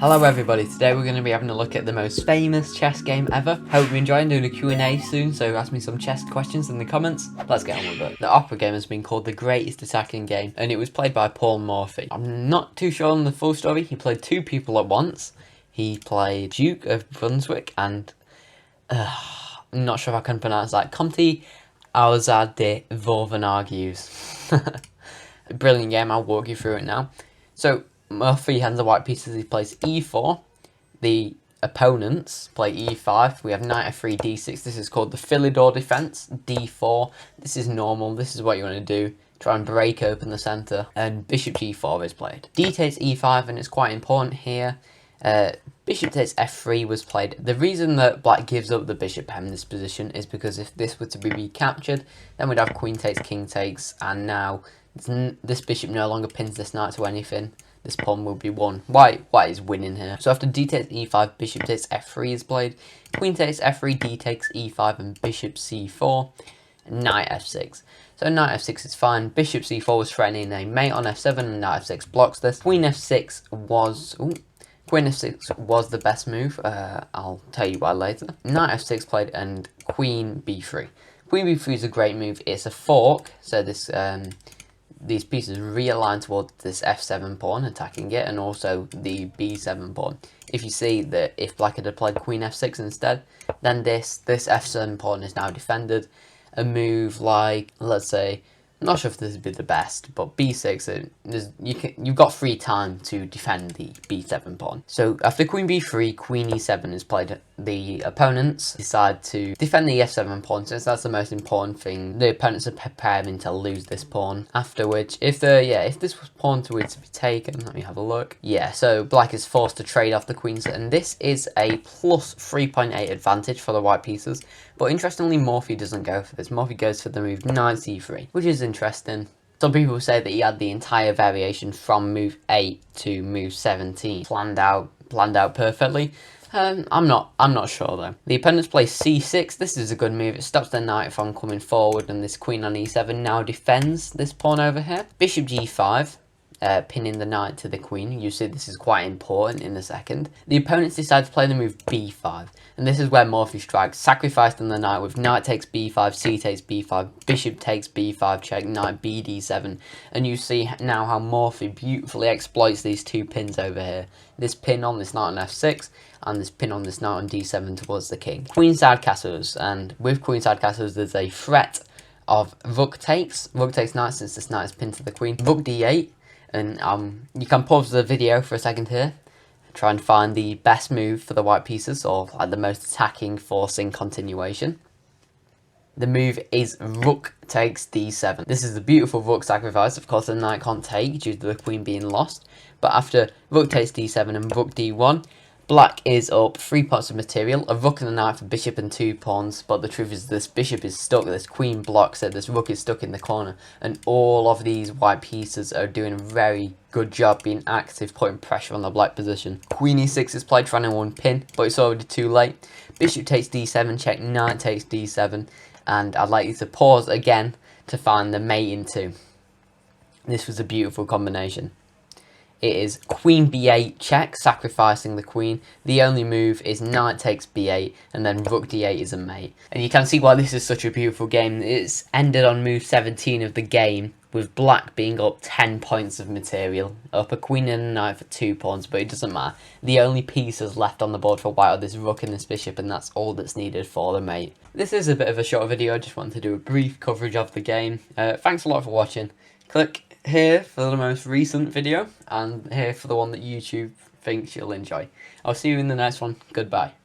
Hello everybody, today we're going to be having a look at the most famous chess game ever. Hope you enjoy. Doing a Q&A soon, so ask me some chess questions in the comments. Let's get on with it. The opera game has been called the greatest attacking game, and it was played by Paul Morphy. I'm not too sure on the full story. He played two people at once. He played Duke of Brunswick and I'm not sure if I can pronounce that. Conti Alzad de Vorvenargues. Brilliant game, I'll walk you through it now. So Murphy has the white pieces. He plays e4. The opponents play e5. We have knight f3, d6. This is called the Philidor defense. d4. This is normal. This is what you want to do. Try and break open the center. And bishop g4 is played. D takes e5, and it's quite important here. Bishop takes f3 was played. The reason that black gives up the bishop pawn in this position is because if this were to be recaptured, then we'd have queen takes, king takes, and now this bishop no longer pins this knight to anything. This pawn will be won. White is winning here. So after d takes e5, bishop takes f3 is played. Queen takes f3, d takes e5, and bishop c4. Knight f6. So knight f6 is fine. Bishop c4 was threatening a mate on f7, and knight f6 blocks this. Queen f6 was the best move. I'll tell you why later. Knight f6 played and queen b3. Queen b3 is a great move. It's a fork, so this these pieces realign towards this f7 pawn, attacking it, and also the b7 pawn. If you see that if black had played queen f6 instead, then this f7 pawn is now defended. A move like, let's say, I'm not sure if this would be the best, but b6, you've got free time to defend the b7 pawn. So after queen b3, queen e7 is played. The opponents decide to defend the f7 pawn, since that's the most important thing. The opponents are preparing to lose this pawn. After which, if this was pawn to be taken, let me have a look. Yeah, so black is forced to trade off the queens, and this is a plus 3.8 advantage for the white pieces. But interestingly, Morphy doesn't go for this. Morphy goes for the move knight c3, which is interesting. Some people say that he had the entire variation from move 8 to move 17 planned out perfectly. I'm not sure though. The opponents play c6. This is a good move. It stops the knight from coming forward, and this queen on e7 now defends this pawn over here. Bishop g5. Pinning the knight to the queen. You see this is quite important in a second. The opponents decide to play the move b5, and this is where Morphy strikes, sacrificing the knight with knight takes b5, c takes b5, bishop takes b5 check, knight bd7, and you see now how Morphy beautifully exploits these two pins over here. This pin on this knight on f6, and this pin on this knight on d7 towards the king. Queenside castles, and with queenside castles there's a threat of rook takes knight, since this knight is pinned to the queen. Rook d8. And you can pause the video for a second here, try and find the best move for the white pieces, or like the most attacking, forcing continuation. The move is rook takes d7. This is a beautiful rook sacrifice. Of course, the knight can't take due to the queen being lost. But after rook takes d7 and rook d1, black is up 3 pots of material, a rook and a knight for bishop and 2 pawns, but the truth is this bishop is stuck, this queen blocks it, this rook is stuck in the corner, and all of these white pieces are doing a very good job being active, putting pressure on the black position. Queen e6 is played, trying to win pin, but it's already too late. Bishop takes d7, check, knight takes d7, and I'd like you to pause again to find the mate in 2. This was a beautiful combination. It is queen b8 check, sacrificing the queen. The only move is knight takes b8, and then rook d8 is a mate. And you can see why this is such a beautiful game. It's ended on move 17 of the game, with black being up 10 points of material. Up a queen and a knight for 2 pawns, but it doesn't matter. The only pieces left on the board for white are this rook and this bishop, and that's all that's needed for the mate. This is a bit of a short video. I just wanted to do a brief coverage of the game. Thanks a lot for watching. Click here for the most recent video, and here for the one that YouTube thinks you'll enjoy. I'll see you in the next one. Goodbye.